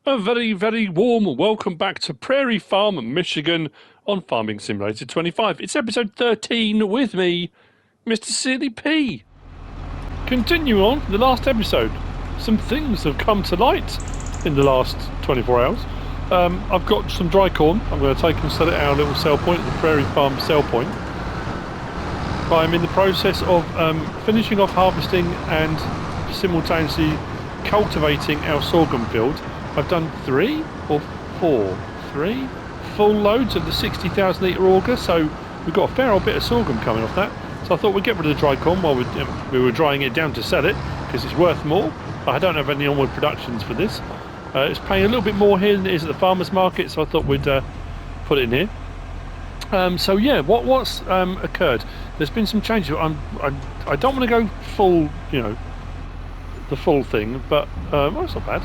A very, very warm welcome back to Prairie Farm, Michigan on Farming Simulator 25. It's episode 13 with me, MrSealyp. Continue on the last episode. Some things have come to light in the last 24 hours. I've got some dry corn. I'm going to take and set it at our little sell point, the Prairie Farm sell point. I'm in the process of finishing off harvesting and simultaneously cultivating our sorghum field. I've done 3 or 4 full loads of the 60,000 litre auger, so we've got a fair old bit of sorghum coming off that. So I thought we'd get rid of the dry corn while we were drying it down to sell it, because it's worth more. I don't have any onward productions for this. It's paying a little bit more here than it is at the farmer's market, so I thought we'd put it in here. So yeah, what's occurred? There's been some changes. I don't want to go full, the full thing, but well, it's not bad.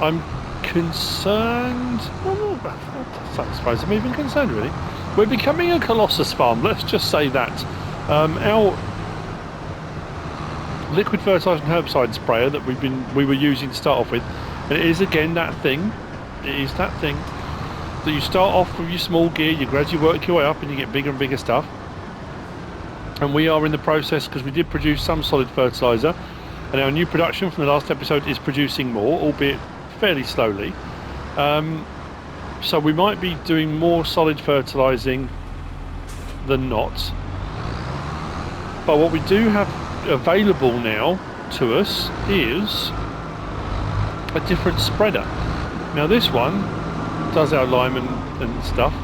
I'm concerned. Well, I suppose I'm even concerned, really. We're becoming a colossus farm. Let's just say that. Our liquid fertiliser and herbicide sprayer that we were using to start off with, and it is again that thing. It is that thing that you start off with your small gear, you gradually work your way up, and you get bigger and bigger stuff. And we are in the process, because we did produce some solid fertiliser, and our new production from the last episode is producing more, albeit fairly slowly. So we might be doing more solid fertilising than not. But what we do have available now to us is a different spreader. Now this one does our lime and stuff,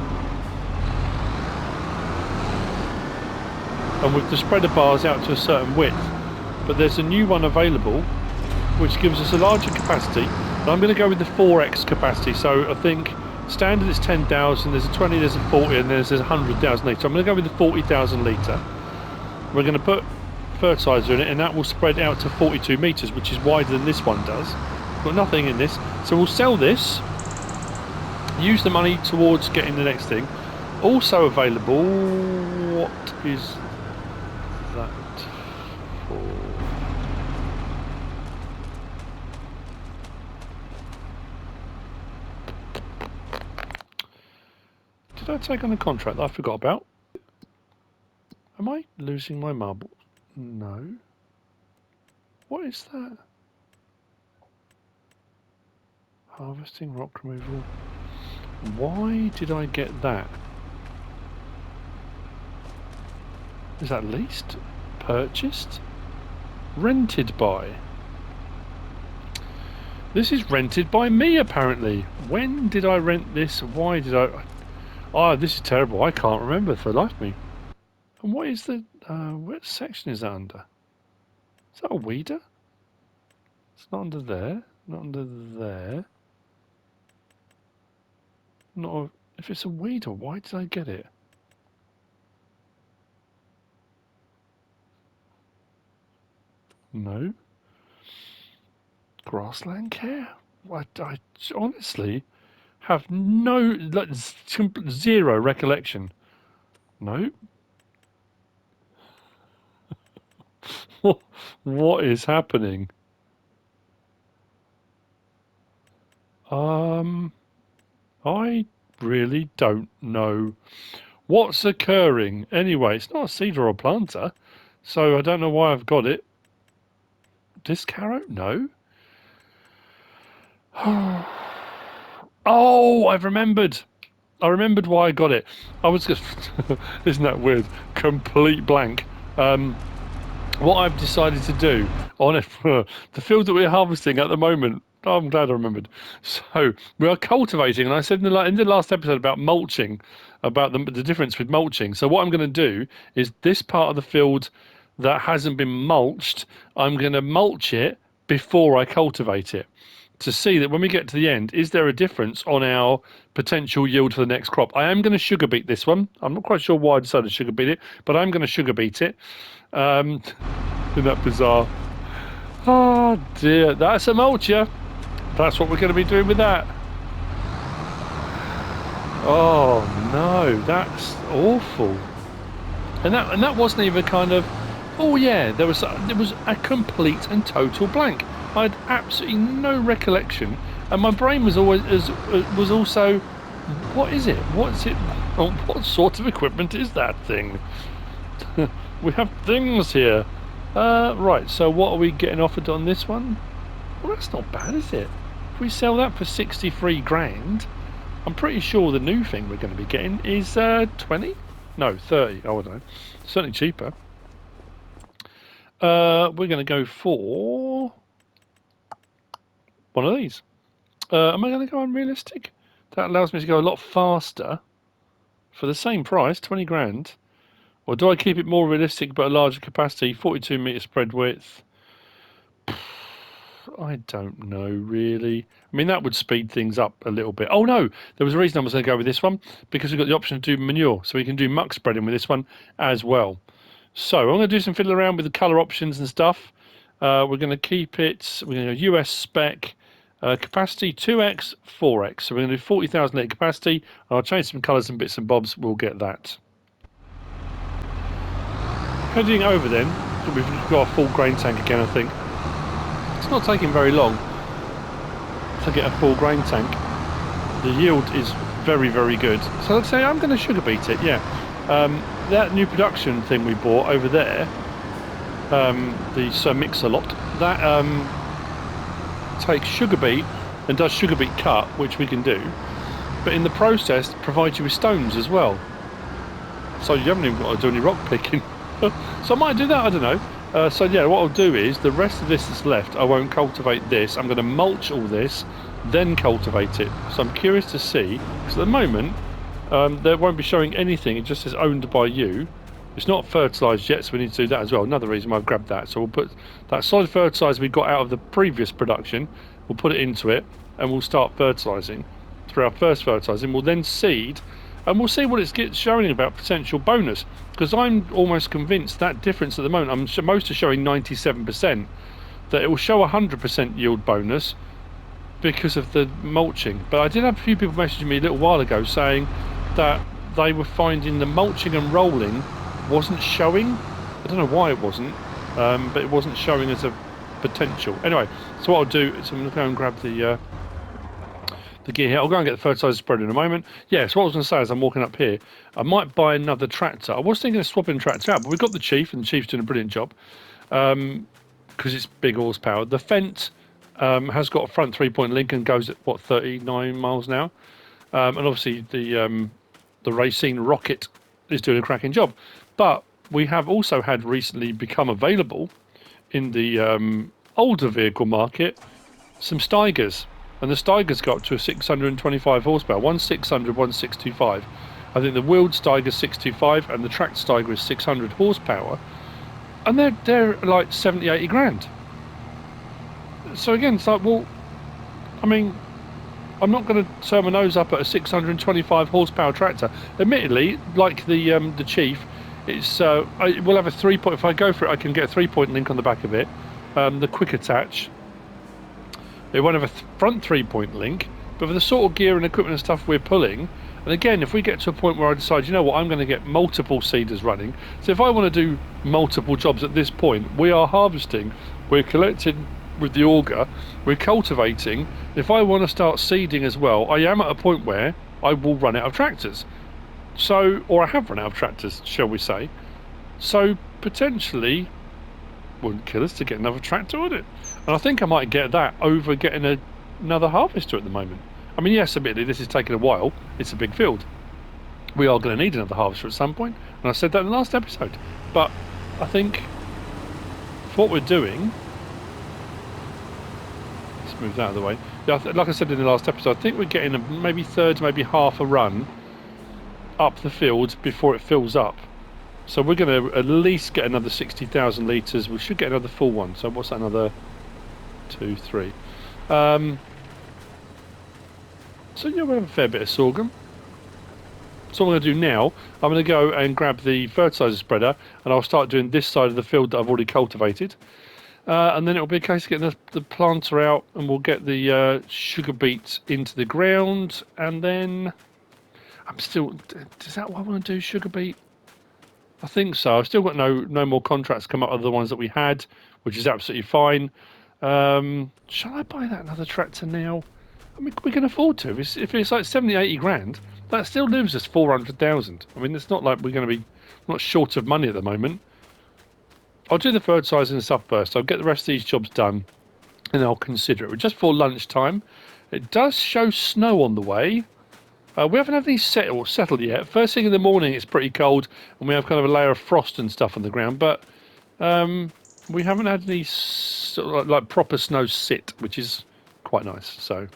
and with the spreader bars out to a certain width, but there's a new one available which gives us a larger capacity. And I'm going to go with the 4x capacity. So I think standard is 10,000, there's a 20, there's a 40, and there's a 100,000 litre. So I'm going to go with the 40,000 litre. We're going to put fertiliser in it, and that will spread out to 42 metres, which is wider than this one does. Got nothing in this, so we'll sell this, use the money towards getting the next thing. Also available, what is that for? Did I take on a contract that I forgot about? Am I losing my marble? No. What is that? Harvesting, rock removal. Why did I get that? Is that leased? Purchased? Rented by? This is rented by me, apparently. When did I rent this? Why did I... Oh, this is terrible. I can't remember for the life of me. And what is the... what section is that under? Is that a weeder? It's not under there. Not under there. Not a, if it's a weeder, why did I get it? No. Grassland care? I honestly have no, like, zero recollection. No. What is happening? I really don't know what's occurring. Anyway, it's not a seeder or planter, so I don't know why I've got it. Disc harrow? No. Oh, I've remembered. I remembered why I got it. I was just... Isn't that weird? Complete blank. What I've decided to do on it, the field that we're harvesting at the moment, oh, I'm glad I remembered. So we are cultivating, and I said in the last episode about mulching, about the difference with mulching. So what I'm going to do is this part of the field that hasn't been mulched, I'm going to mulch it before I cultivate it, to see that when we get to the end, is there a difference on our potential yield for the next crop. I am going to sugar beet this one. I'm not quite sure why I decided to sugar beet it, but I'm going to sugar beet it. Isn't that bizarre? Oh dear, that's a mulcher. That's what we're going to be doing with that. Oh no, that's awful. And that wasn't even kind of, oh yeah, there was a complete and total blank. I had absolutely no recollection And my brain was was also, what is it? What's it? Oh, what sort of equipment is that thing? We have things here. Right, so what are we getting offered on this one? Well, that's not bad, is it? If we sell that for 63 grand, I'm pretty sure the new thing we're going to be getting is 20? No, 30. Oh, I don't know. Certainly cheaper. We're going to go for one of these. Am I going to go unrealistic? That allows me to go a lot faster for the same price, 20 grand. Or do I keep it more realistic but a larger capacity, 42 metre spread width? I don't know, really. I mean, that would speed things up a little bit. Oh, no, there was a reason I was going to go with this one, because we've got the option to do manure, so we can do muck spreading with this one as well. So I'm going to do some fiddling around with the colour options and stuff. We're going to keep it, we're going to go US spec, capacity 2x, 4x. So we're going to do 40,000 litre capacity, and I'll change some colours and bits and bobs, we'll get that. Heading over then, we've got a full grain tank again, I think. It's not taking very long to get a full grain tank. The yield is very, very good. So let's say I'm going to sugar beet it, yeah. That new production thing we bought over there, the Sir Mix-a-Lot, that takes sugar beet and does sugar beet cut, which we can do, but in the process provides you with stones as well. So you haven't even got to do any rock picking. So I might do that, I don't know. So yeah, what I'll do is, the rest of this that's left, I won't cultivate this. I'm going to mulch all this, then cultivate it. So I'm curious to see, because at the moment, there won't be showing anything. It just says owned by you. It's not fertilised yet, so we need to do that as well. Another reason why I've grabbed that. So we'll put that solid fertiliser we got out of the previous production, we'll put it into it, and we'll start fertilising. Through our first fertilising, we'll then seed, and we'll see what it's showing about potential bonus. Because I'm almost convinced that difference at the moment, most are showing 97%, that it will show 100% yield bonus because of the mulching. But I did have a few people messaging me a little while ago saying that they were finding the mulching and rolling wasn't showing. I don't know why it wasn't, but it wasn't showing as a potential. Anyway, so what I'll do is I'm going to go and grab the gear here. I'll go and get the fertiliser spreader in a moment. Yeah, so what I was going to say is I'm walking up here, I might buy another tractor. I was thinking of swapping tractor out, but we've got the Chief, and the Chief's doing a brilliant job because it's big horsepower. The Fendt has got a front 3-point link and goes at, what, 39 miles an hour? And obviously the Racine Rocket is doing a cracking job. But we have also had recently become available in the older vehicle market some Steigers. And the Steigers got up to a 625 horsepower. One's 600, one's 625. I think the wheeled Steiger is 625 and the tracked Steiger is 600 horsepower. And they're like 70, 80 grand. So again, it's like, well, I mean, I'm not going to turn my nose up at a 625 horsepower tractor. Admittedly, like the Chief, it's I will have a 3-point. If I go for it, I can get a 3-point link on the back of it. The quick attach. It won't have a front 3-point link, but for the sort of gear and equipment and stuff we're pulling, and again, if we get to a point where I decide, you know what, I'm going to get multiple seeders running. So if I want to do multiple jobs at this point, we are harvesting, we're collecting with the auger, we're cultivating. If I want to start seeding as well, I am at a point where I will run out of tractors. So, or I have run out of tractors, shall we say. So potentially, wouldn't kill us to get another tractor, would it? And I think I might get that over getting another harvester at the moment. I mean, yes, admittedly, this is taking a while. It's a big field. We are going to need another harvester at some point, and I said that in the last episode. But I think for what we're doing, let's move that out of the way. Yeah, like I said in the last episode, I think we're getting maybe third, maybe half a run up the field before it fills up. So we're going to at least get another 60,000 litres. We should get another full one. So what's that, another 2, 3? So yeah, we'll have a fair bit of sorghum. So what I'm going to do now, I'm going to go and grab the fertiliser spreader, and I'll start doing this side of the field that I've already cultivated. And then it'll be a case of getting the planter out, and we'll get the sugar beets into the ground. And then I'm still, is that what I want to do, sugar beet? I think so. I've still got no more contracts come up other than the ones that we had, which is absolutely fine. Shall I buy that another tractor now? I mean, we can afford to. If it's like 70, 80 grand, that still leaves us 400,000. I mean, it's not like we're going to be not short of money at the moment. I'll do the fertilising and stuff first. I'll get the rest of these jobs done, and I'll consider it. We're just before lunchtime. It does show snow on the way. We haven't had any settled yet. First thing in the morning, it's pretty cold, and we have kind of a layer of frost and stuff on the ground. But we haven't had any sort of like proper snow sit, which is quite nice. So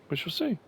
we shall see.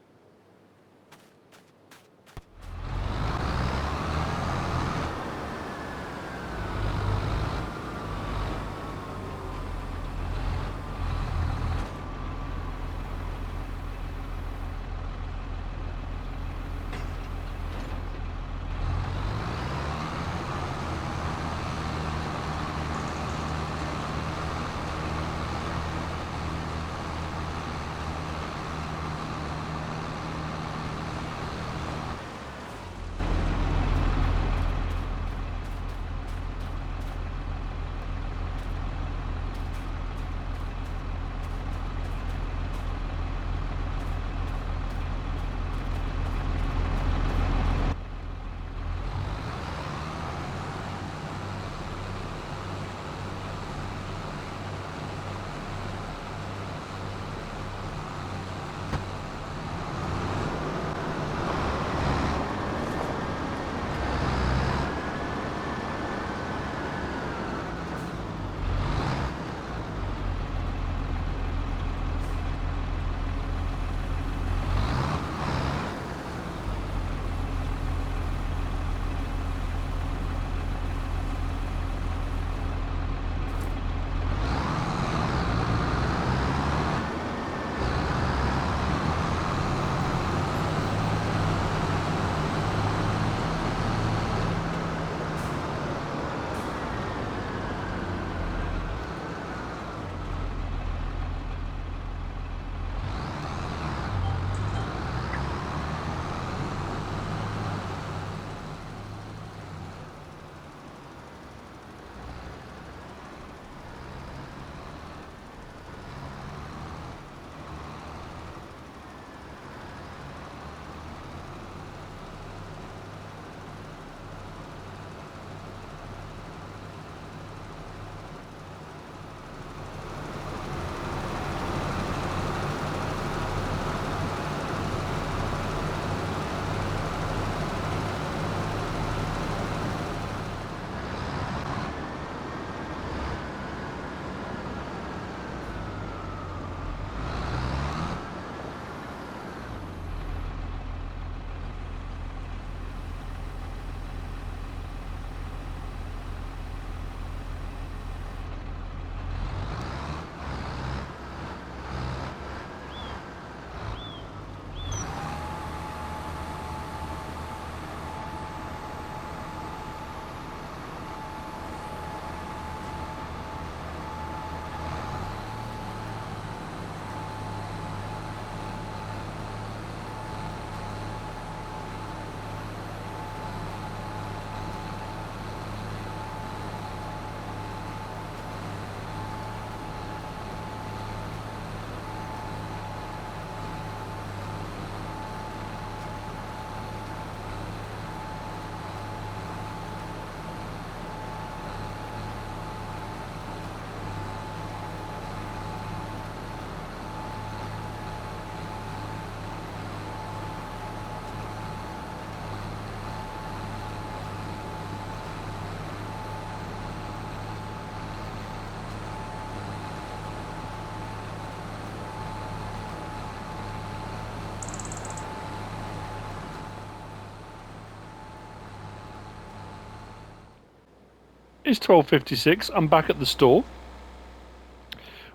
It's 12:56. I'm back at the store.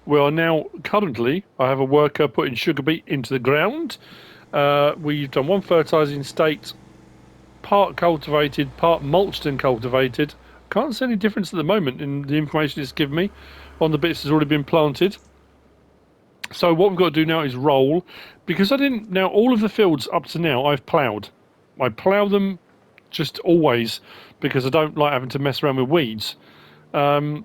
We are now currently, I have a worker putting sugar beet into the ground. We've done one fertilising state, part cultivated, part mulched and cultivated. Can't see any difference at the moment in the information it's given me on the bits that's already been planted. So what we've got to do now is roll, because now all of the fields up to now I've ploughed. I plough them just always because I don't like having to mess around with weeds. And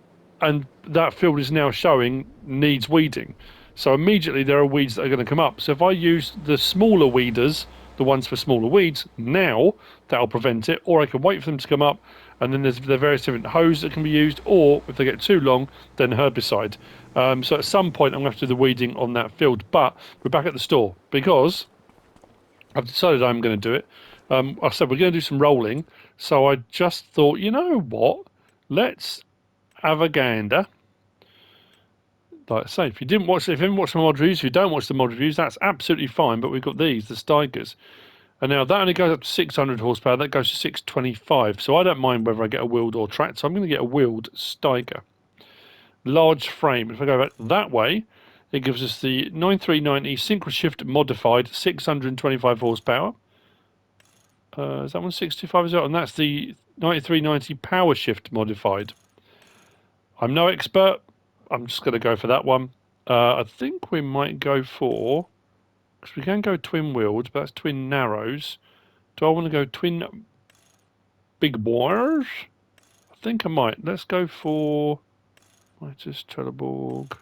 that field is now showing needs weeding. So immediately there are weeds that are going to come up. So if I use the smaller weeders, the ones for smaller weeds, now that'll prevent it, or I can wait for them to come up, and then there's the various different hoses that can be used, or if they get too long, then herbicide. So at some point I'm going to have to do the weeding on that field, but we're back at the store because I've decided I'm going to do it. I said we're going to do some rolling, so I just thought, you know what, let's have a gander. Like I say, if you haven't watched the mod reviews, if you don't watch the mod reviews, that's absolutely fine. But we've got these, the Steigers. And now that only goes up to 600 horsepower. That goes to 625. So I don't mind whether I get a wheeled or tracked. So I'm going to get a wheeled Steiger. Large frame. If I go back that way, it gives us the 9390 Synchro Shift Modified, 625 horsepower. Is that one 625 as well? And that's the 9390 Power Shift Modified. I'm no expert. I'm just going to go for that one. I think we might go for... because we can go twin wheeled, but that's twin narrows. Do I want to go twin big boys? I think I might. Let's go for... just Trelleborg...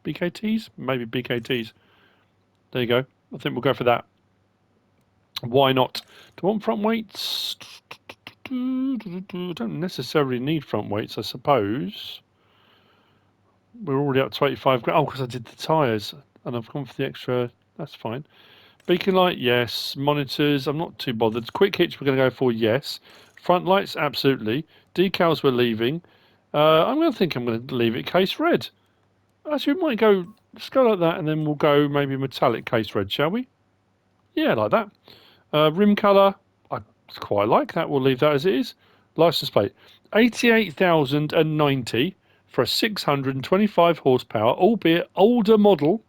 BKTs? Maybe BKTs. There you go. I think we'll go for that. Why not? Do I want front weights? I don't necessarily need front weights, I suppose. We're already up to 85 grand. Oh, because I did the tyres and I've gone for the extra. That's fine. Beacon light, yes. Monitors, I'm not too bothered. Quick hitch, we're going to go for yes. Front lights, absolutely. Decals, we're leaving. I'm going to leave it case red. Actually, we might go, let's go like that, and then we'll go maybe metallic case red, shall we? Yeah, like that. Rim colour, I quite like that. We'll leave that as it is. License plate, 88,090 for a 625 horsepower, albeit older model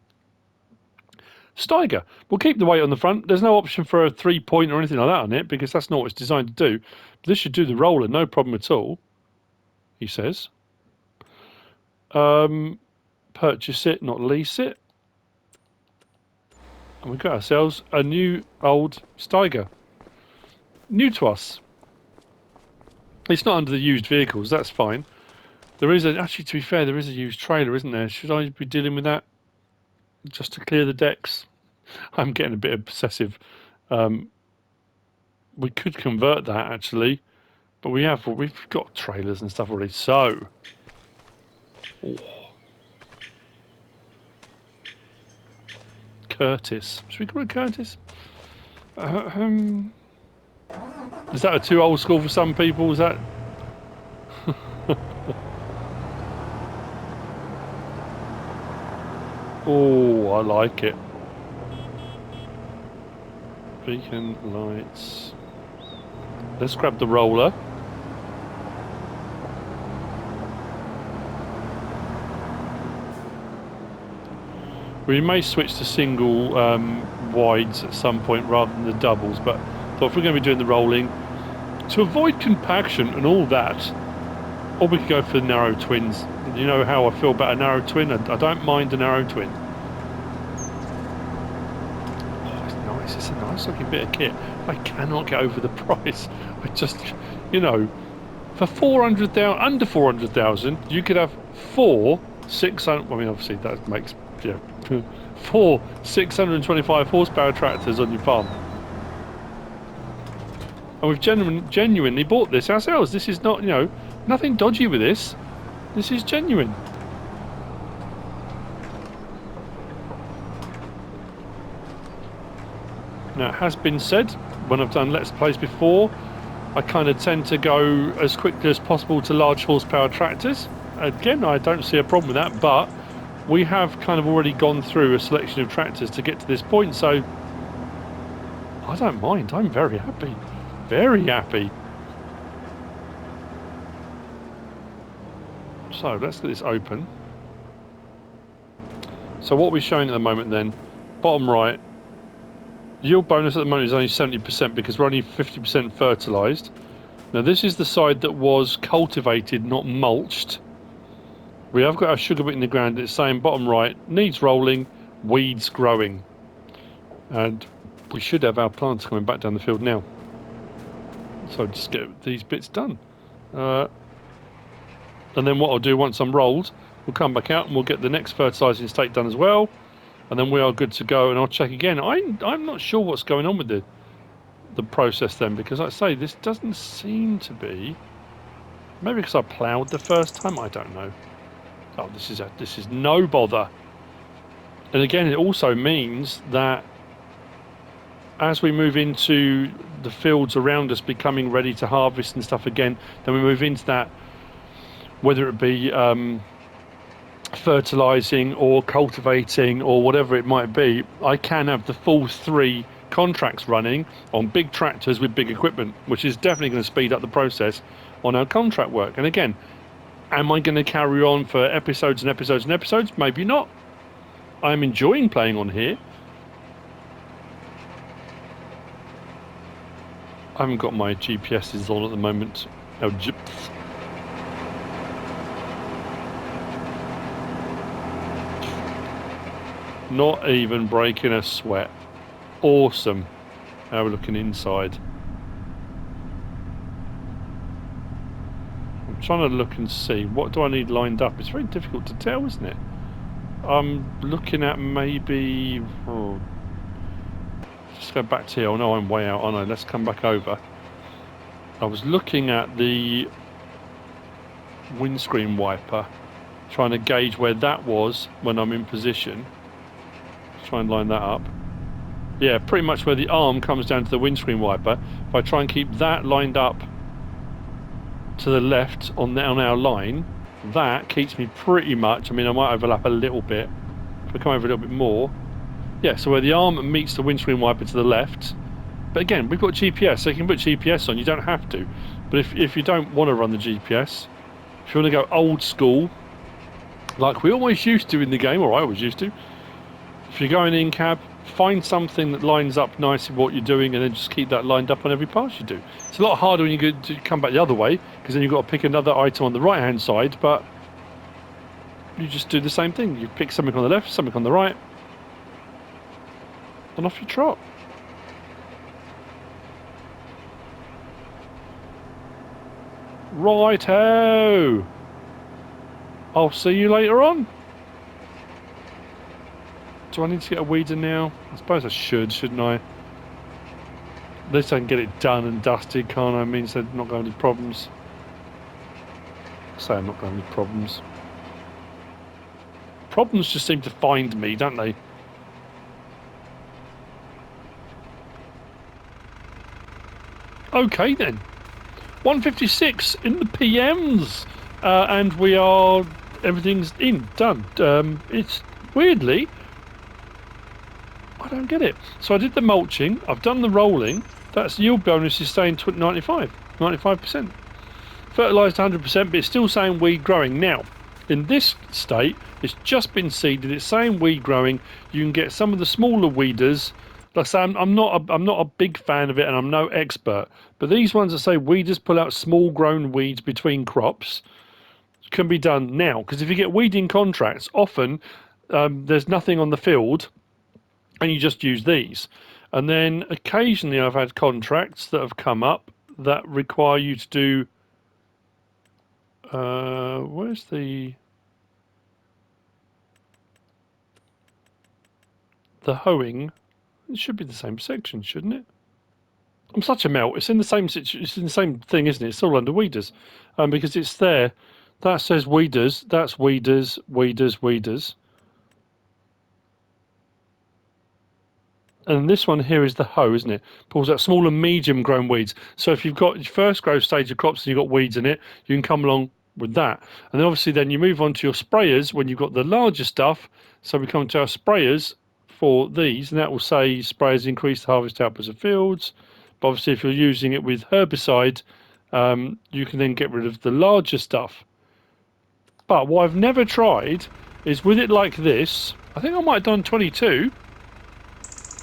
Steiger. We'll keep the weight on the front. There's no option for a 3-point or anything like that on it because that's not what it's designed to do. This should do the roller, no problem at all, he says. Purchase it, not lease it. And we've got ourselves a new old Steiger. New to us. It's not under the used vehicles, that's fine. There is actually, to be fair, there is a used trailer, isn't there? Should I be dealing with that just to clear the decks? I'm getting a bit obsessive. We could convert that actually, but we've got trailers and stuff already. So, Curtis. Should we call it Curtis? Is that too old school for some people? Is that? Oh, I like it. Beacon lights. Let's grab the roller. We may switch to single wides at some point rather than the doubles, but if we're going to be doing the rolling, to avoid compaction and all that, or we could go for the narrow twins. You know how I feel about a narrow twin. I don't mind a narrow twin. Oh, it's nice. It's a nice looking bit of kit. I cannot get over the price. I just, you know, for 400,000, under 400,000, you could have 4 600. I mean, obviously that makes 4 625 horsepower tractors on your farm. And we've genuinely bought this ourselves. This is not, you know, nothing dodgy with this. This is genuine. Now, it has been said, when I've done Let's Plays before, I kind of tend to go as quickly as possible to large horsepower tractors. Again, I don't see a problem with that, but we have kind of already gone through a selection of tractors to get to this point, so I don't mind. I'm very happy. Very happy. So let's get this open. So what we're showing at the moment then, bottom right, yield bonus at the moment is only 70% because we're only 50% fertilised. Now this is the side that was cultivated, not mulched. We have got our sugar bit in the ground. It's saying bottom right, needs rolling, weeds growing. And we should have our plants coming back down the field now. So just get these bits done. And then what I'll do once I'm rolled, We'll come back out and we'll get the next fertilising state done as well. And then we are good to go, and I'll check again. I'm not sure what's going on with the process then, because like I say, this doesn't seem to be... Maybe because I ploughed the first time, I don't know. Oh, this is no bother. And again, it also means that as we move into the fields around us becoming ready to harvest and stuff again, then we move into that, whether it be fertilising or cultivating or whatever it might be, I can have the full 3 contracts running on big tractors with big equipment, which is definitely going to speed up the process on our contract work. And again, am I going to carry on for episodes and episodes and episodes? Maybe not. I'm enjoying playing on here. I haven't got my GPSs on at the moment. Oh, not even breaking a sweat. Awesome. Now we're looking inside. I'm trying to look and see, what do I need lined up? It's very difficult to tell, isn't it? I'm looking at maybe... Oh, let's go back to here. Oh no, I'm way out, aren't I? Let's come back over. I was looking at the windscreen wiper, trying to gauge where that was when I'm in position. Try and line that up. Yeah, pretty much where the arm comes down to the windscreen wiper. If I try and keep that lined up to the left on our line, that keeps me pretty much, I mean I might overlap a little bit, if I come over a little bit more, yeah, so where the arm meets the windscreen wiper to the left. But again, we've got GPS, so you can put GPS on, you don't have to. But if you don't want to run the GPS, if you want to go old school, like we always used to in the game, or I always used to, if you're going in cab, find something that lines up nicely with what you're doing, and then just keep that lined up on every pass you do. It's a lot harder when you go to come back the other way, because then you've got to pick another item on the right hand side, but you just do the same thing. You pick something on the left, something on the right, and off you trot. Righto! I'll see you later on. Do I need to get a weeder now? I suppose I should, shouldn't I? At least I can get it done and dusted, can't I? It means I'm not going to have any problems. I say I'm not going to have any problems. Problems just seem to find me, don't they? Okay then. 156 in the PMs. And we are... everything's in, done. It's weirdly... I don't get it. So I did the mulching, I've done the rolling, that's yield bonus is saying 95%. Fertilised 100%, but it's still saying weed growing. Now, in this state, it's just been seeded, it's saying weed growing. You can get some of the smaller weeders. Like I say, I'm not a big fan of it, and I'm no expert, but these ones that say weeders pull out small grown weeds between crops can be done now, because if you get weeding contracts, often there's nothing on the field, and you just use these. And then occasionally I've had contracts that have come up that require you to do... where's the hoeing? It should be the same section, shouldn't it? I'm such a melt. It's in the same it's in the same thing, isn't it? It's all under weeders, because it's there. That says weeders. That's weeders, weeders, weeders. And this one here is the hoe, isn't it? Pulls out small and medium grown weeds. So if you've got your first growth stage of crops and you've got weeds in it, you can come along with that. And then obviously then you move on to your sprayers when you've got the larger stuff. So we come to our sprayers for these, and that will say sprayers increase the harvest outputs of fields. But obviously if you're using it with herbicide, you can then get rid of the larger stuff. But what I've never tried is with it like this. I think I might have done 22.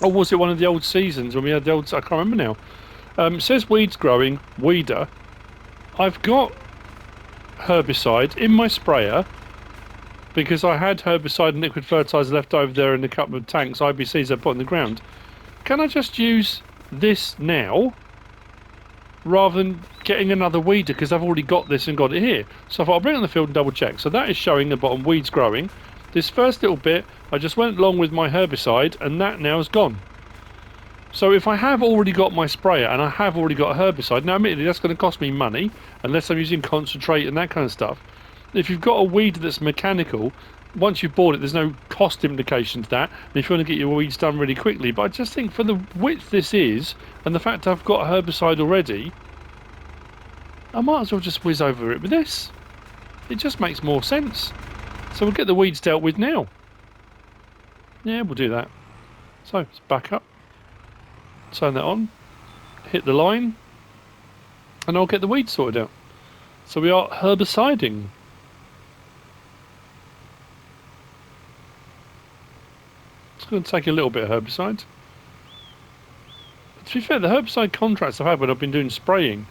Or was it one of the old seasons when we had the old... I can't remember now. It says weeds growing, weeder. I've got herbicide in my sprayer because I had herbicide and liquid fertiliser left over there in a couple of tanks, IBCs I put in the ground. Can I just use this now rather than getting another weeder because I've already got this and got it here. So I thought I'll bring it on the field and double check. So that is showing the bottom weeds growing. This first little bit, I just went along with my herbicide, and that now is gone. So if I have already got my sprayer and I have already got a herbicide, now admittedly that's going to cost me money, unless I'm using concentrate and that kind of stuff. If you've got a weed that's mechanical, once you've bought it, there's no cost implication to that, and if you want to get your weeds done really quickly. But I just think for the width this is, and the fact I've got a herbicide already, I might as well just whiz over it with this. It just makes more sense. So we'll get the weeds dealt with now. Yeah, we'll do that. So, let's back up. Turn that on. Hit the line. And I'll get the weeds sorted out. So we are herbiciding. It's going to take a little bit of herbicide. To be fair, the herbicide contracts I've had when I've been doing spraying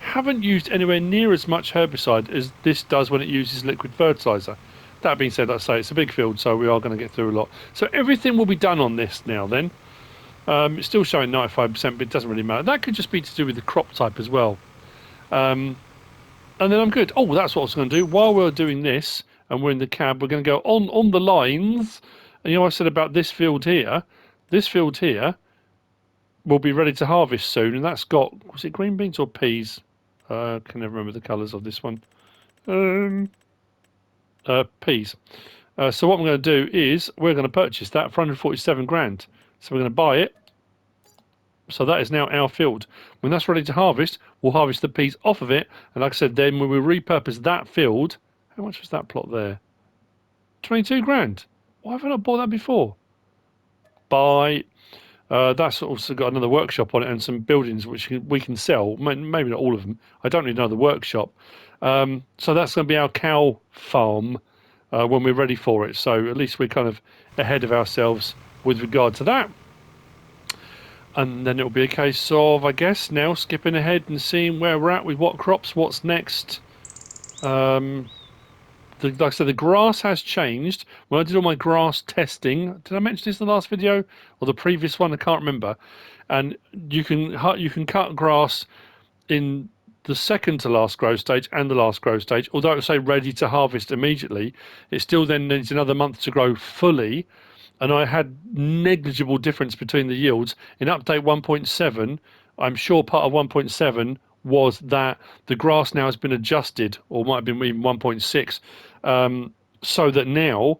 haven't used anywhere near as much herbicide as this does when it uses liquid fertiliser. That being said, like I say, it's a big field, so we are going to get through a lot. So everything will be done on this now then. It's still showing 95%, but it doesn't really matter. That could just be to do with the crop type as well. And then I'm good. Oh, that's what I was going to do. While we're doing this, and we're in the cab, we're going to go on the lines. And you know I said about this field here? This field here will be ready to harvest soon, and that's got, was it green beans or peas? I can never remember the colours of this one. Peas. So what I'm going to do is we're going to purchase that for 147 grand. So we're going to buy it. So that is now our field. When that's ready to harvest, we'll harvest the peas off of it. And like I said, then when we repurpose that field, how much was that plot there? 22 grand. Why have I not bought that before? Buy. That's also got another workshop on it and some buildings which we can sell. Maybe not all of them. I don't need another workshop. So that's going to be our cow farm when we're ready for it. So at least we're kind of ahead of ourselves with regard to that. And then it'll be a case of, I guess, now skipping ahead and seeing where we're at with what crops, what's next. Like I said, the grass has changed. When I did all my grass testing, did I mention this in the last video or the previous one? I can't remember. And you can cut grass in the second to last growth stage and the last growth stage. Although it will say ready to harvest immediately, it still then needs another month to grow fully. And I had negligible difference between the yields. In update 1.7, I'm sure part of 1.7 was that the grass now has been adjusted, or might have been even 1.6, so that now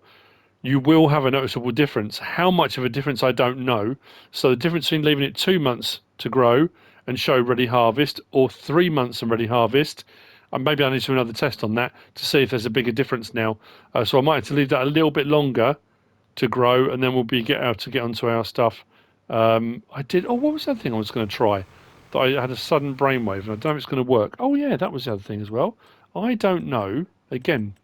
you will have a noticeable difference. How much of a difference, I don't know. So the difference between leaving it 2 months to grow and show ready harvest, or 3 months and ready harvest, and maybe I need to do another test on that to see if there's a bigger difference now. So I might have to leave that a little bit longer to grow, and then we'll get onto our stuff. What was the other thing I was going to try? That I had a sudden brainwave, and I don't know if it's going to work. Oh yeah, that was the other thing as well. I don't know. Again,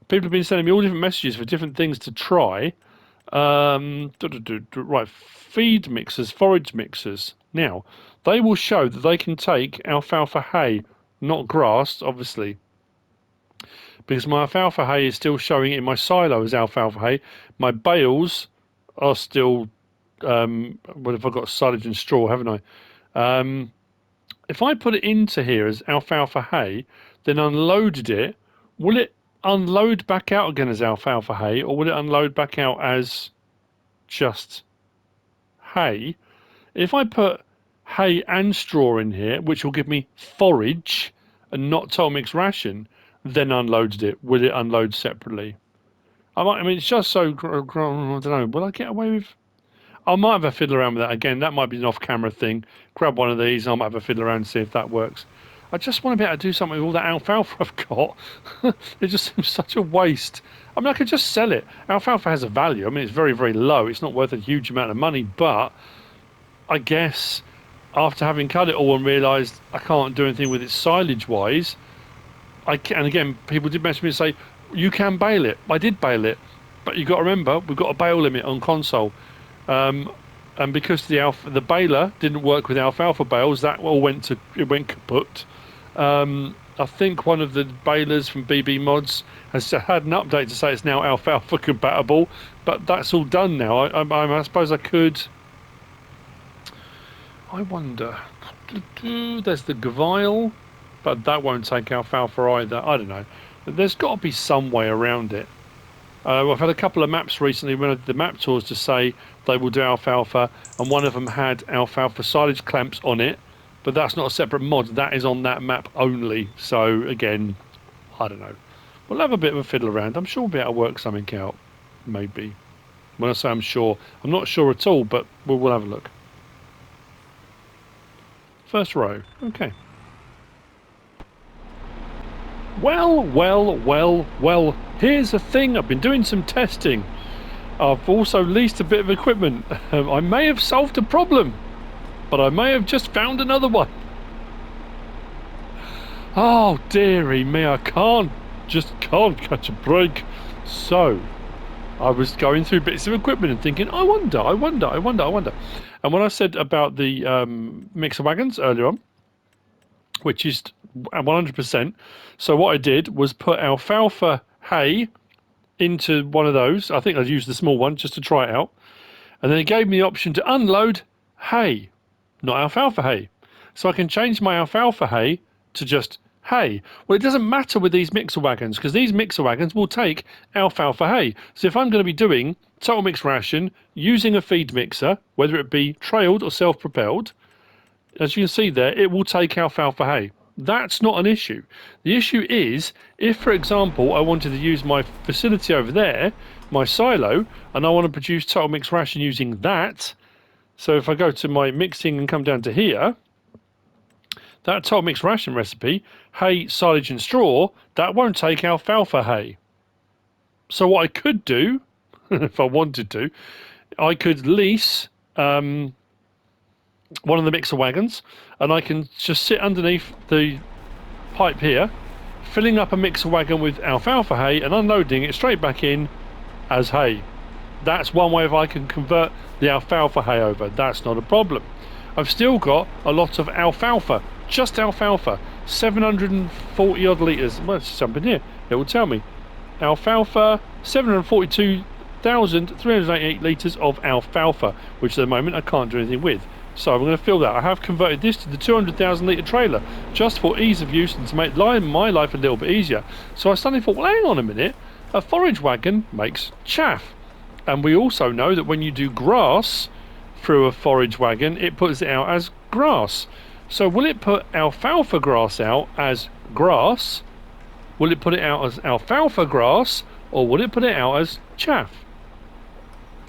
people have been sending me all different messages for different things to try. Right, feed mixers, forage mixers. Now, they will show that they can take alfalfa hay, not grass, obviously, because my alfalfa hay is still showing in my silo as alfalfa hay. My bales are still, what have I got, silage and straw, haven't I? If I put it into here as alfalfa hay, then unloaded it, will it unload back out again as alfalfa hay, or will it unload back out as just hay? If I put hay and straw in here, which will give me forage and not toll mix ration, then unloaded it, will it unload separately? I mean, it's just so, I don't know, will I get away with? I might have a fiddle around with that again. That might be an off-camera thing. Grab one of these, and I might have a fiddle around and see if that works. I just want to be able to do something with all that alfalfa I've got. It just seems such a waste. I mean, I could just sell it. Alfalfa has a value. I mean, it's very, very low. It's not worth a huge amount of money, but I guess after having cut it all and realised I can't do anything with it silage-wise, and again, people did message me and say, you can bale it. I did bale it. But you've got to remember, we've got a bale limit on console. And because the baler didn't work with alfalfa bales, that all went kaput. I think one of the balers from BB Mods has had an update to say it's now alfalfa compatible, but that's all done now. I suppose I could. I wonder. There's the Gvile. but that won't take alfalfa either. I don't know. There's got to be some way around it. I've had a couple of maps recently when I did the map tours to say they will do alfalfa, and one of them had alfalfa silage clamps on it, but that's not a separate mod. That is on that map only. So again, I don't know. We'll have a bit of a fiddle around. I'm sure we'll be able to work something out. Maybe. When I say I'm sure, I'm not sure at all, but we'll have a look. First row. Okay. Well, here's the thing. I've been doing some testing. I've also leased a bit of equipment. I may have solved a problem, but I may have just found another one. Oh, dearie me, I just can't catch a break. So, I was going through bits of equipment and thinking, I wonder. And when I said about the mixer wagons earlier on, which is 100%, so what I did was put alfalfa hay into one of those. I think I used the small one just to try it out. And then it gave me the option to unload hay, not alfalfa hay. So I can change my alfalfa hay to just hay. Well, it doesn't matter with these mixer wagons, because these mixer wagons will take alfalfa hay. So if I'm going to be doing total mixed ration using a feed mixer, whether it be trailed or self-propelled, as you can see there, it will take alfalfa hay. That's not an issue. The issue is if, for example, I wanted to use my facility over there, my silo, and I want to produce total mixed ration using that. So if I go to my mixing and come down to here, that total mixed ration recipe, hay, silage and straw, that won't take alfalfa hay. So what I could do, if I wanted to, I could lease one of the mixer wagons, and I can just sit underneath the pipe here, filling up a mixer wagon with alfalfa hay and unloading it straight back in as hay. That's one way if I can convert the alfalfa hay over. That's not a problem. I've still got a lot of alfalfa, just alfalfa, 740 odd litres. Well, let's jump in here, it will tell me. Alfalfa, 742,388 litres of alfalfa, which at the moment I can't do anything with. So I'm going to fill that. I have converted this to the 200,000 litre trailer just for ease of use and to make my life a little bit easier. So I suddenly thought, well, hang on a minute, a forage wagon makes chaff. And we also know that when you do grass through a forage wagon, it puts it out as grass. So will it put alfalfa grass out as grass? Will it put it out as alfalfa grass? Or will it put it out as chaff?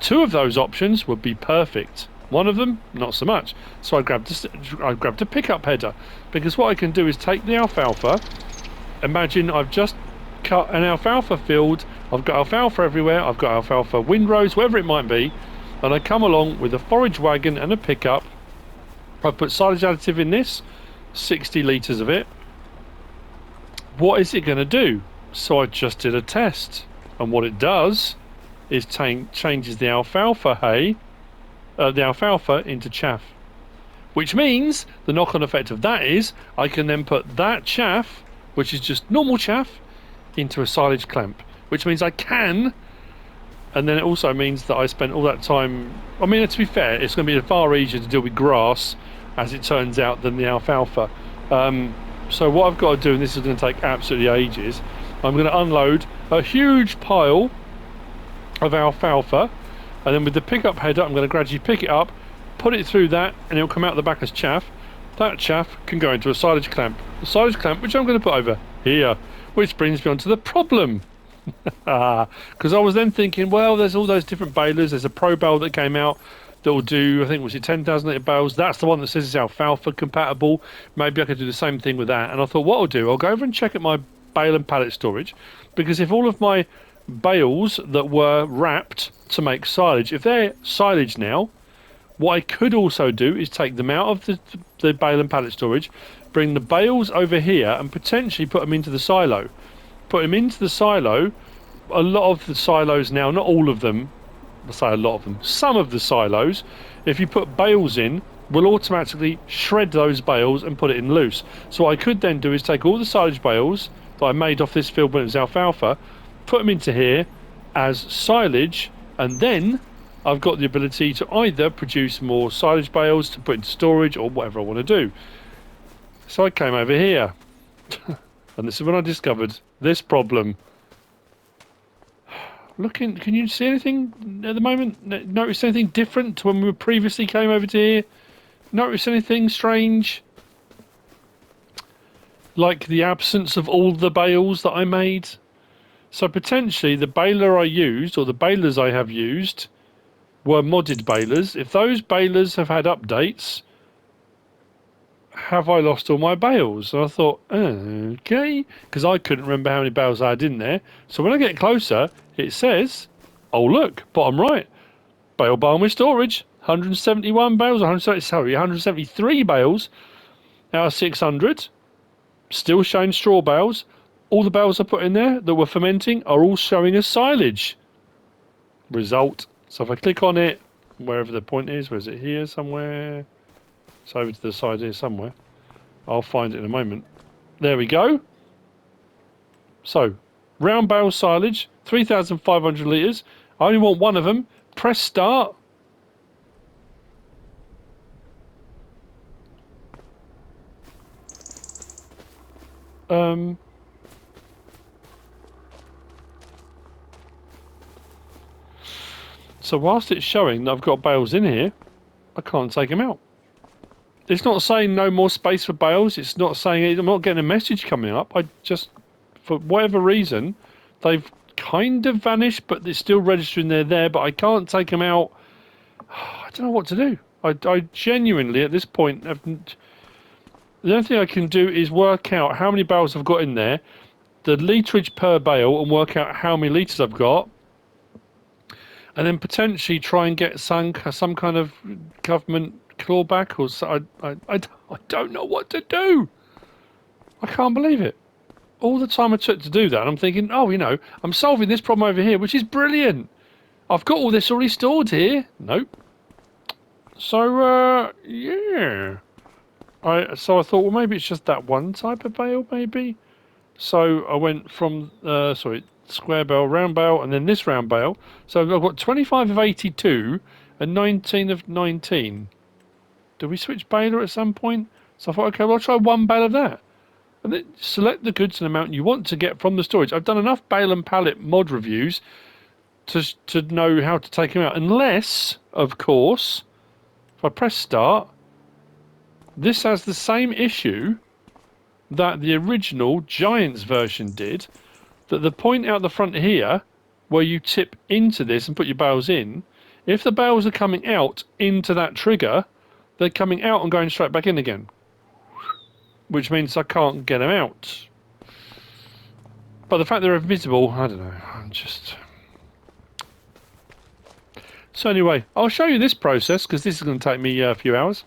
Two of those options would be perfect. One of them, not so much. So I grabbed a pickup header, because what I can do is take the alfalfa. Imagine I've just cut an alfalfa field. I've got alfalfa everywhere. I've got alfalfa windrows, wherever it might be. And I come along with a forage wagon and a pickup. I put silage additive in this, 60 litres of it. What is it going to do? So I just did a test. And what it does is changes the alfalfa hay, the alfalfa into chaff, which means the knock-on effect of that is I can then put that chaff, which is just normal chaff, into a silage clamp, which means I can, and then it also means that I spent all that time. I mean, to be fair, it's going to be far easier to deal with grass, as it turns out, than the alfalfa. So what I've got to do, and this is going to take absolutely ages, I'm going to unload a huge pile of alfalfa. And then with the pickup header, I'm going to gradually pick it up, put it through that, and it'll come out the back as chaff. That chaff can go into a silage clamp. The silage clamp, which I'm going to put over here, which brings me on to the problem. Because I was then thinking, well, there's all those different balers. There's a Pro bale that came out that will do, I think, was it 10,000 litre bales? That's the one that says it's alfalfa compatible. Maybe I could do the same thing with that. And I thought, what I'll do, I'll go over and check at my bale and pallet storage, because if all of my bales that were wrapped to make silage, if they're silage now, what I could also do is take them out of the bale and pallet storage, bring the bales over here and potentially put them into the silo. Put them into the silo. A lot of the silos now, not all of them, I say a lot of them, some of the silos, if you put bales in, will automatically shred those bales and put it in loose. So what I could then do is take all the silage bales that I made off this field when it was alfalfa, put them into here as silage, and then I've got the ability to either produce more silage bales to put into storage or whatever I want to do. So I came over here. And this is when I discovered this problem. Looking, can you see anything at the moment? Notice anything different to when we previously came over to here? Notice anything strange? Like the absence of all the bales that I made? So potentially the baler I used, or the balers I have used, were modded balers. If those balers have had updates, have I lost all my bales? And I thought, okay, because I couldn't remember how many bales I had in there. So when I get closer, it says, oh look, bottom right, bale barn with storage, 171 bales, 173 bales out of 600, still showing straw bales. All the bales I put in there that were fermenting are all showing as silage. Result. So if I click on it, wherever the point is, where is it here somewhere? It's over to the side here somewhere. I'll find it in a moment. There we go. So, round bale silage, 3,500 litres. I only want one of them. Press start. So whilst it's showing that I've got bales in here, I can't take them out. It's not saying no more space for bales. It's not saying, I'm not getting a message coming up. I just, for whatever reason, they've kind of vanished, but they're still registering they're there, but I can't take them out. I don't know what to do. I genuinely, at this point, the only thing I can do is work out how many bales I've got in there, the litrage per bale, and work out how many litres I've got, and then potentially try and get some kind of government clawback, or so. I don't know what to do. I can't believe it. All the time I took to do that, I'm thinking, oh, you know, I'm solving this problem over here, which is brilliant. I've got all this already stored here. Nope. So, yeah. So I thought, well, maybe it's just that one type of bale, maybe. So I went from, square bale, round bale, and then this round bale. So I've got 25 of 82 and 19 of 19. Do we switch baler at some point? So I thought, okay, well, I'll try one bale of that. And then select the goods and amount you want to get from the storage. I've done enough bale and pallet mod reviews to know how to take them out. Unless, of course, if I press start, this has the same issue that the original Giants version did, that the point out the front here, where you tip into this and put your bales in, if the bales are coming out into that trigger, they're coming out and going straight back in again. Which means I can't get them out. But the fact they're invisible, I don't know, I'm just... So anyway, I'll show you this process, because this is going to take me a few hours.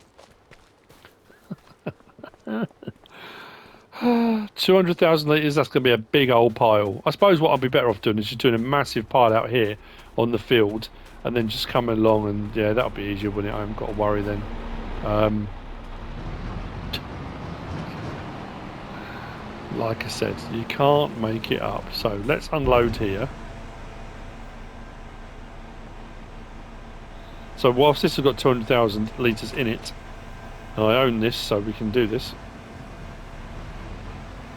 200,000 litres, that's going to be a big old pile. I suppose what I'd be better off doing is just doing a massive pile out here on the field, and then just coming along, and yeah, that'll be easier, wouldn't it? I haven't got to worry then. Like I said, you can't make it up. So let's unload here. So whilst this has got 200,000 litres in it, and I own this, so we can do this.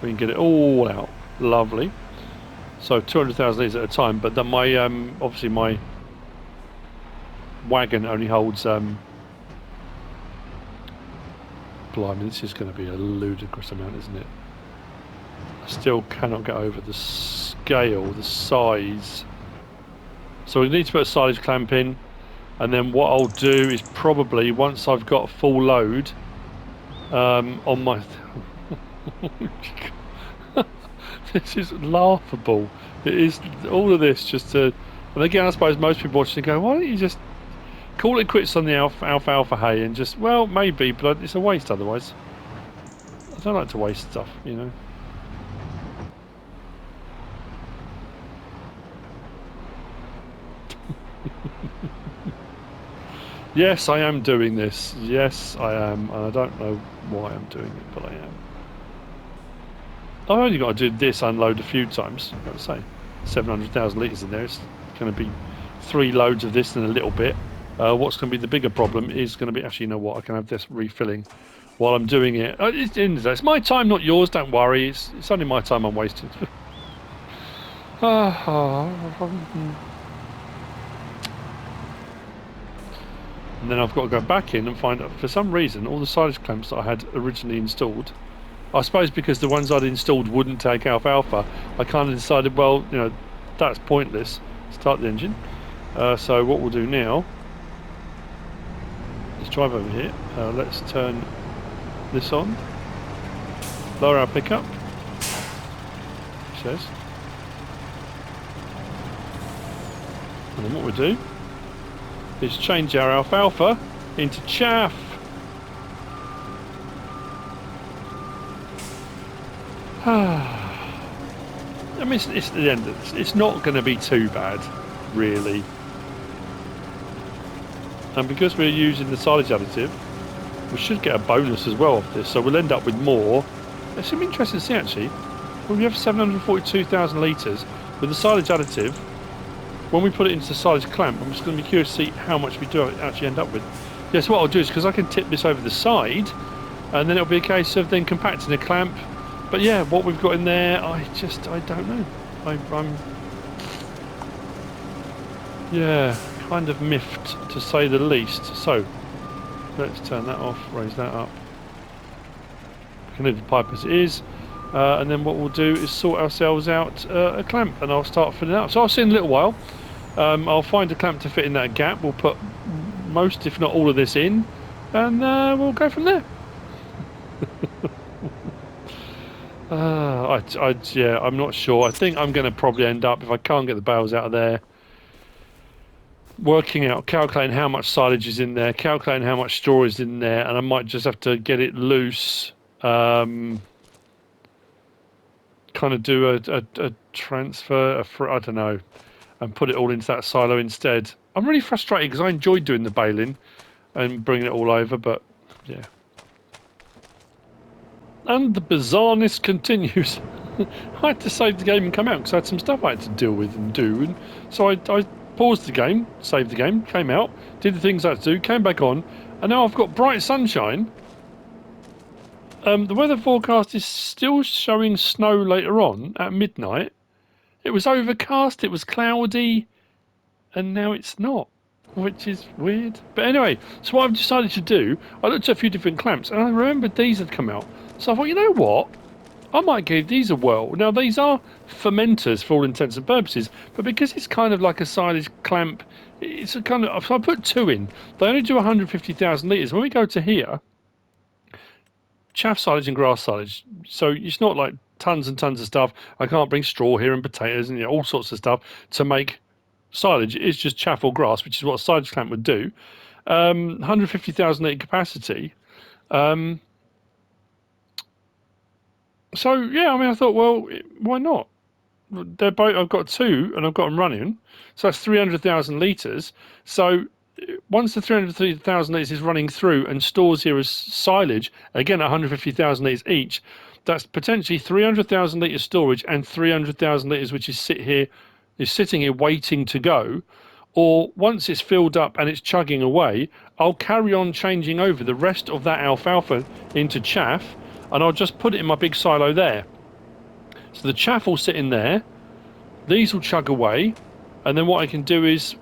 We can get it all out. Lovely. So 200,000 litres at a time, but then my obviously my wagon only holds blimey, this is going to be a ludicrous amount, isn't it? I still cannot get over the scale, the size. So we need to put a silage clamp in, and then what I'll do is probably, once I've got a full load on my... This is laughable. It is all of this just to... And again, I suppose most people watching go, why don't you just call it quits on the alfalfa hay and just... Well, maybe, but it's a waste otherwise. I don't like to waste stuff, you know. Yes, I am doing this. Yes, I am. And I don't know why I'm doing it, but I am. I've only got to do this unload a few times. Let's say 700,000 litres in there. It's going to be 3 loads of this in a little bit. What's going to be the bigger problem is going to be... Actually, you know what? I can have this refilling while I'm doing it. It's my time, not yours. Don't worry. It's only my time I'm wasting. And then I've got to go back in and find out, for some reason, all the silage clamps that I had originally installed, I suppose because the ones I'd installed wouldn't take alfalfa, I kind of decided, well, you know, that's pointless. Start the engine. So what we'll do now is drive over here. Let's turn this on. Lower our pickup. It says. And then what we'll do is change our alfalfa into chaff. I mean, it's the end. It's not going to be too bad, really. And because we're using the silage additive, we should get a bonus as well off this. So we'll end up with more. It's going to be interesting to see, actually. When we have 742,000 litres with the silage additive, when we put it into the silage clamp, I'm just going to be curious to see how much we do actually end up with. Yes, what I'll do is, because I can tip this over the side, and then it'll be a case of then compacting the clamp. But yeah, what we've got in there, I don't know. I'm yeah, kind of miffed, to say the least. So let's turn that off, raise that up. We can leave the pipe as it is. And then what we'll do is sort ourselves out a clamp, and I'll start filling it up. So I'll see in a little while. I'll find a clamp to fit in that gap. We'll put most, if not all of this in, and we'll go from there. Yeah, I'm not sure. I think I'm going to probably end up, if I can't get the bales out of there, working out, calculating how much silage is in there, calculating how much straw is in there, and I might just have to get it loose. Kind of do a transfer, I don't know, and put it all into that silo instead. I'm really frustrated because I enjoyed doing the baling and bringing it all over, but yeah. And the bizarreness continues. I had to save the game and come out because I had some stuff I had to deal with and do. And so I paused the game, saved the game, came out, did the things I had to do, came back on, and now I've got bright sunshine. The weather forecast is still showing snow later on at midnight. It was overcast, it was cloudy, and now it's not, which is weird. But anyway, so what I've decided to do, I looked at a few different clamps, and I remembered these had come out. So I thought, you know what? I might give these a whirl. Now, these are fermenters for all intents and purposes, but because it's kind of like a silage clamp, it's a kind of... So I put two in. They only do 150,000 litres. When we go to here, chaff silage and grass silage. So it's not like tons and tons of stuff. I can't bring straw here and potatoes and all sorts of stuff to make silage. It's just chaff or grass, which is what a silage clamp would do. 150,000 litre capacity. So yeah, I mean, I thought, well, why not? They're both. I've got two, and I've got them running. So that's 300,000 litres. So once the 300,000 litres is running through and stores here as silage, again 150,000 litres each, that's potentially 300,000 litre storage and 300,000 litres which is sitting here waiting to go. Or once it's filled up and it's chugging away, I'll carry on changing over the rest of that alfalfa into chaff, and I'll just put it in my big silo there. So the chaff will sit in there, these will chug away, and then what I can do is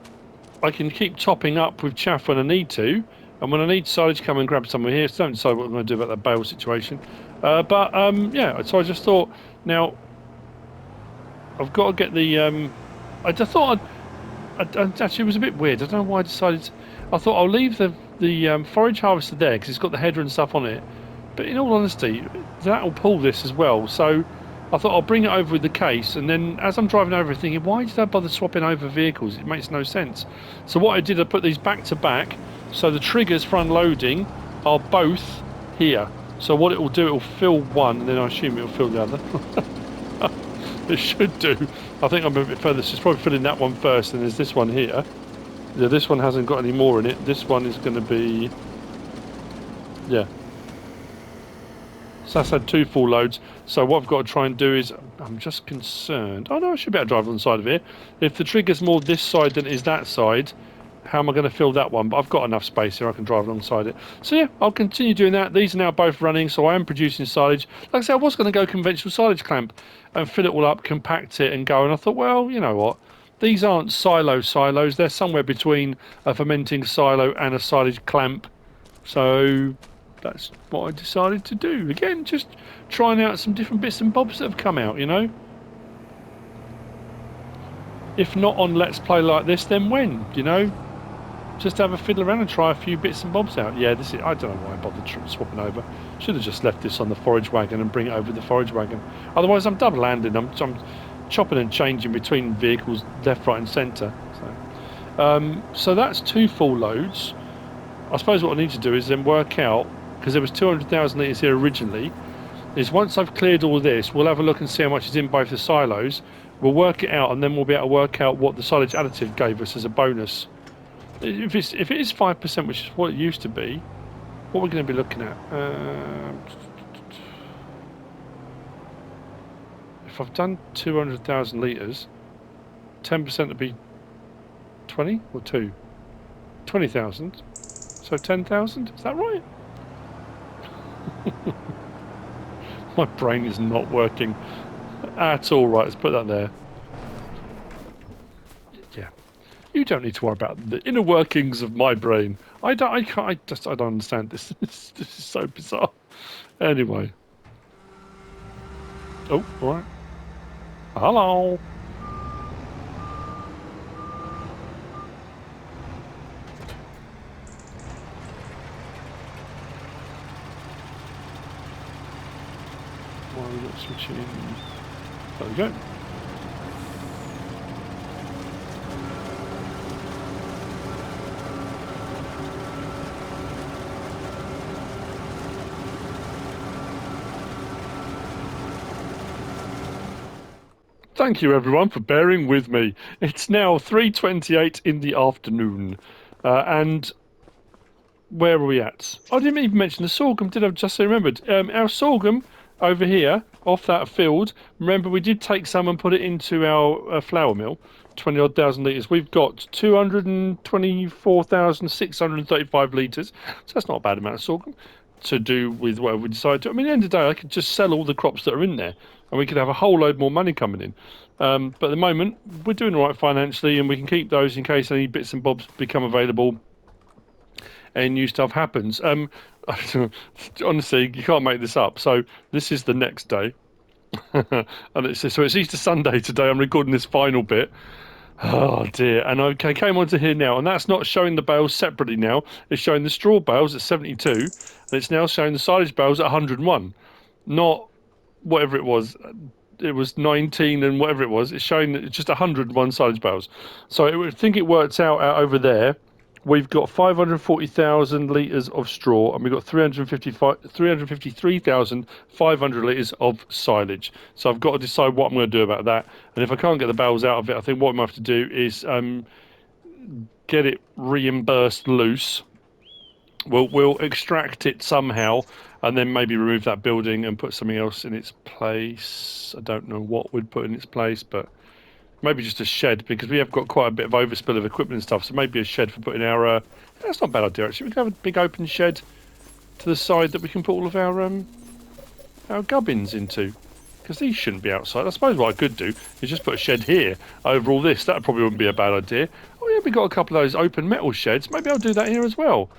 I can keep topping up with chaff when I need to, and when I need silage, come and grab some of here. So don't decide what I'm going to do about that bale situation. Yeah, so I just thought, now I've got to get the... I just thought actually, it was a bit weird. I don't know why I decided... I thought I'll leave the forage harvester there because it's got the header and stuff on it. But in all honesty, that'll pull this as well. So I thought I'll bring it over with the case, and then as I'm driving over thinking, why did I bother swapping over vehicles? It makes no sense. So what I did, I put these back to back, so the triggers for unloading are both here. So what it will do, it will fill one, and then I assume it will fill the other. It should do. I think I'm a bit further, so it's probably filling that one first, and there's this one here. Yeah, this one hasn't got any more in it. This one is going to be... yeah. So that's had two full loads. So what I've got to try and do is, I'm just concerned. Oh no, I should be able to drive on the side of here. If the trigger's more this side than it is that side, how am I going to fill that one? But I've got enough space here, I can drive alongside it. So yeah, I'll continue doing that. These are now both running, so I am producing silage. Like I said, I was going to go conventional silage clamp and fill it all up, compact it and go. And I thought, well, you know what? These aren't silos. They're somewhere between a fermenting silo and a silage clamp. So that's what I decided to do. Again, just trying out some different bits and bobs that have come out, you know? If not on Let's Play like this, then when, you know? Just have a fiddle around and try a few bits and bobs out. Yeah, this is, I don't know why I bothered swapping over. Should have just left this on the forage wagon and bring it over the forage wagon. Otherwise, I'm double landing. I'm chopping and changing between vehicles left, right and centre. So that's 2 full loads. I suppose what I need to do is then work out, because there was 200,000 litres here originally, is once I've cleared all this, we'll have a look and see how much is in both the silos. We'll work it out, and then we'll be able to work out what the silage additive gave us as a bonus. If it is 5%, which is what it used to be, what we're going to be looking at? If I've done 200,000 litres, 10% would be 20 or 2? 20,000. So 10,000, is that right? My brain is not working at all. Right, let's put that there. Yeah, you don't need to worry about the inner workings of my brain. I don't understand this. This is so bizarre. Anyway. Oh, all right. Hello. Why are we not switching in? There we go. Thank you everyone for bearing with me. It's now 3:28 in the afternoon, and where are we at? I didn't even mention the sorghum, did I? Just so remembered. Our sorghum over here, off that field, remember we did take some and put it into our flour mill, 20-odd thousand litres. We've got 224,635 litres, so that's not a bad amount of sorghum to do with whatever we decide to. I mean, at the end of the day, I could just sell all the crops that are in there, and we could have a whole load more money coming in. But at the moment, we're doing all right financially, and we can keep those in case any bits and bobs become available and new stuff happens. Honestly, you can't make this up. So this is the next day, and it's Easter Sunday today. I'm recording this final bit. Oh dear. And okay, came on to here now, and that's not showing the bales separately now. It's showing the straw bales at 72, and it's now showing the silage bales at 101. Not whatever it was. It was 19 and whatever it was. It's showing that it's just 101 silage bales. So I think it works out over there. We've got 540,000 litres of straw, and we've got 353,500 litres of silage. So I've got to decide what I'm going to do about that. And if I can't get the bales out of it, I think what I'm going to have to do is get it reimbursed loose. We'll extract it somehow, and then maybe remove that building and put something else in its place. I don't know what we'd put in its place, but maybe just a shed, because we have got quite a bit of overspill of equipment and stuff, so maybe a shed for putting our... that's not a bad idea, actually. We can have a big open shed to the side that we can put all of our gubbins into, because these shouldn't be outside. I suppose what I could do is just put a shed here over all this. That probably wouldn't be a bad idea. Oh yeah, we got a couple of those open metal sheds. Maybe I'll do that here as well.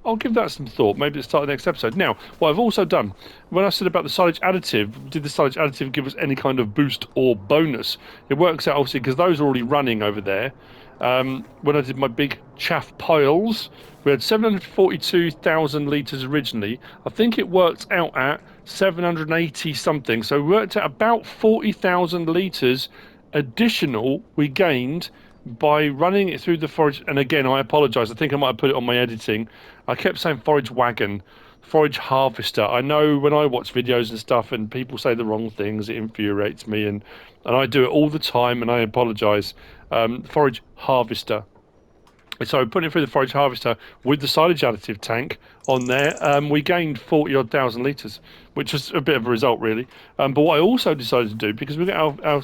I'll give that some thought, maybe at the start of the next episode. Now, what I've also done, when I said about the silage additive, did the silage additive give us any kind of boost or bonus? It works out, obviously, because those are already running over there. When I did my big chaff piles, we had 742,000 litres originally. I think it worked out at 780 something. So we worked at about 40,000 litres additional we gained by running it through the forage. And again, I apologise, I think I might have put it on my editing. I kept saying forage wagon, forage harvester. I know when I watch videos and stuff and people say the wrong things, it infuriates me, and I do it all the time, and I apologise. Forage harvester. So putting it through the forage harvester with the silage additive tank on there, we gained 40-odd thousand litres, which was a bit of a result, really. But what I also decided to do, because we've got our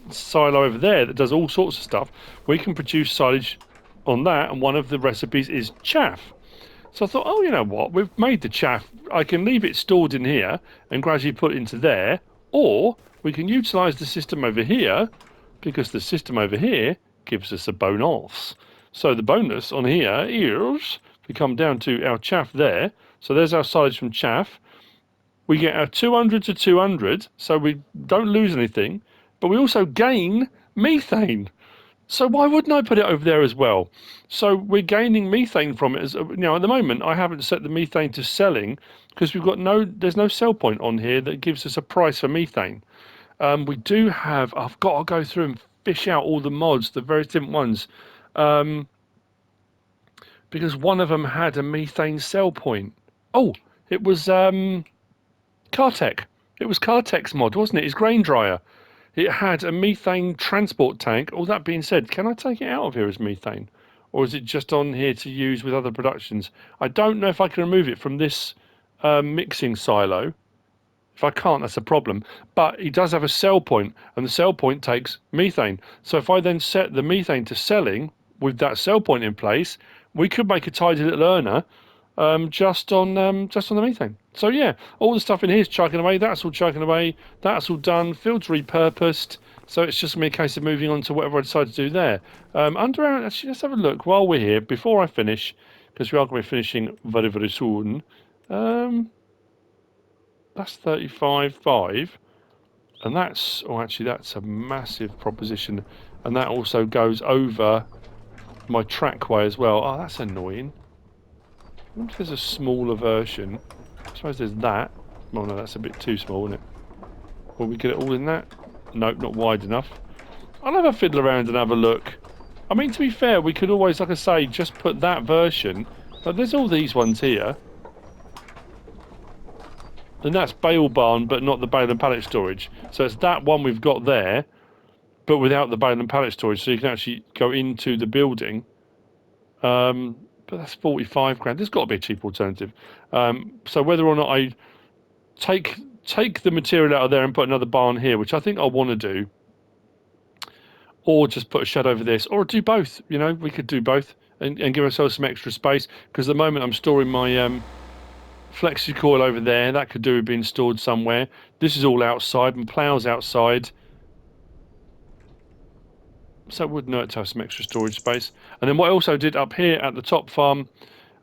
silo over there that does all sorts of stuff, we can produce silage on that, and one of the recipes is chaff. So I thought, oh, you know what? We've made the chaff. I can leave it stored in here and gradually put it into there, or we can utilise the system over here, because the system over here gives us a bonus. So the bonus on here is, we come down to our chaff there. So there's our silage from chaff. We get our 200 to 200, so we don't lose anything, but we also gain methane. So why wouldn't I put it over there as well? So we're gaining methane from it. As you know, at the moment I haven't set the methane to selling because there's no sell point on here that gives us a price for methane. We do have. I've got to go through and fish out all the mods, the various different ones, because one of them had a methane sell point. Oh, it was Cartech. It was Cartech's mod, wasn't it? His grain dryer. It had a methane transport tank. All that being said, can I take it out of here as methane? Or is it just on here to use with other productions? I don't know if I can remove it from this mixing silo. If I can't, that's a problem. But it does have a sell point, and the sell point takes methane. So if I then set the methane to selling with that sell point in place, we could make a tidy little earner just on the methane. So yeah, all the stuff in here is chugging away. That's all chugging away. That's all done. Fields repurposed. So it's just going to be a case of moving on to whatever I decide to do there. Actually, let's have a look while we're here before I finish, because we are going to be finishing very, very soon. That's 35.5, and that's that's a massive proposition, and that also goes over my trackway as well. Oh, that's annoying. I wonder if there's a smaller version. I suppose there's that. Well, no, that's a bit too small, isn't it? Will we get it all in that? Nope, not wide enough. I'll have a fiddle around and have a look. I mean, to be fair, we could always, like I say, just put that version. But there's all these ones here. And that's bale barn, but not the bale and pallet storage. So it's that one we've got there, but without the bale and pallet storage, so you can actually go into the building. But that's 45 grand. There's got to be a cheap alternative. So whether or not I take the material out of there and put another barn here, which I think I want to do, or just put a shed over this, or do both. You know, we could do both and give ourselves some extra space, because at the moment I'm storing my flexi coil over there. That could do with being stored somewhere. This is all outside, and ploughs outside, so it wouldn't hurt to have some extra storage space. And then what I also did up here at the top farm,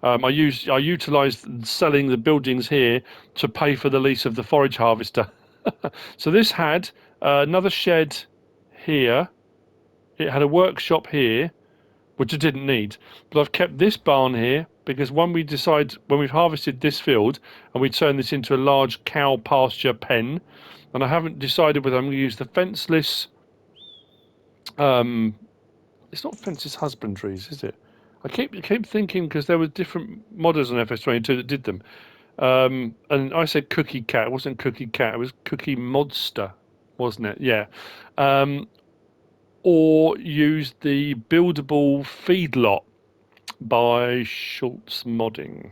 I utilised selling the buildings here to pay for the lease of the forage harvester. So this had another shed here. It had a workshop here, which I didn't need, but I've kept this barn here because when we've harvested this field and we turn this into a large cow pasture pen, and I haven't decided whether I'm going to use the fenceless. It's not fenceless husbandries, is it? I keep thinking, because there were different modders on FS22 that did them, and I said Cookie Cat. It wasn't Cookie Cat. It was Cookie Modster, wasn't it? Yeah. Or use the Buildable Feedlot by Schultz Modding.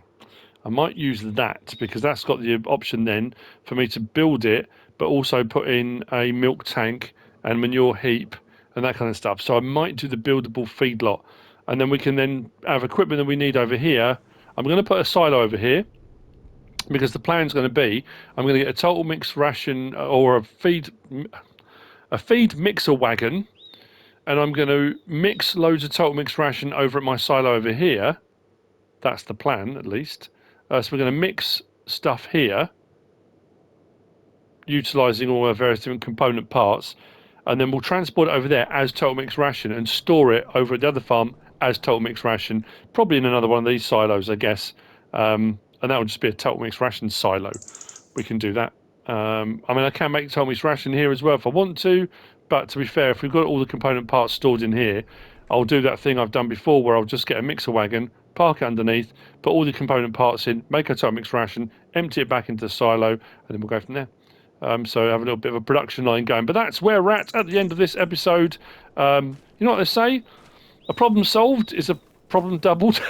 I might use that because that's got the option then for me to build it, but also put in a milk tank and manure heap and that kind of stuff. So I might do the Buildable Feedlot, and then we can then have equipment that we need over here. I'm going to put a silo over here because the plan's going to be, I'm going to get a total mix ration or a feed mixer wagon, and I'm going to mix loads of total mix ration over at my silo over here. That's the plan, at least. So we're going to mix stuff here, utilising all our various different component parts, and then we'll transport it over there as total mix ration and store it over at the other farm as total mix ration, probably in another one of these silos, I guess. And that would just be a total mix ration silo. We can do that. I mean, I can make total mix ration here as well if I want to, but to be fair, if we've got all the component parts stored in here, I'll do that thing I've done before where I'll just get a mixer wagon, park it underneath, put all the component parts in, make a total mix ration, empty it back into the silo, and then we'll go from there. So have a little bit of a production line going. But that's where we're at the end of this episode. You know what they say? A problem solved is a problem doubled.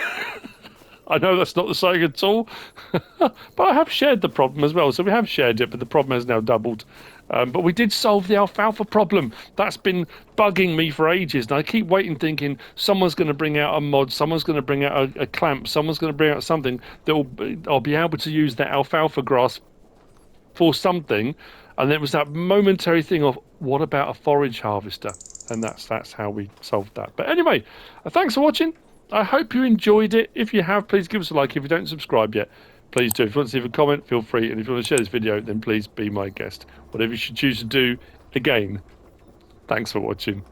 I know that's not the saying at all, but I have shared the problem as well. So we have shared it, but the problem has now doubled. But we did solve the alfalfa problem. That's been bugging me for ages, and I keep waiting, thinking someone's going to bring out a mod, someone's going to bring out a clamp, someone's going to bring out something that I'll be able to use that alfalfa grass for something. And there was that momentary thing of, what about a forage harvester? And that's how we solved that. But anyway, thanks for watching. I hope you enjoyed it. If you have, please give us a like. If you don't subscribe yet, please do. If you want to leave a comment, feel free. And if you want to share this video, then please be my guest. Whatever you should choose to do, again, thanks for watching.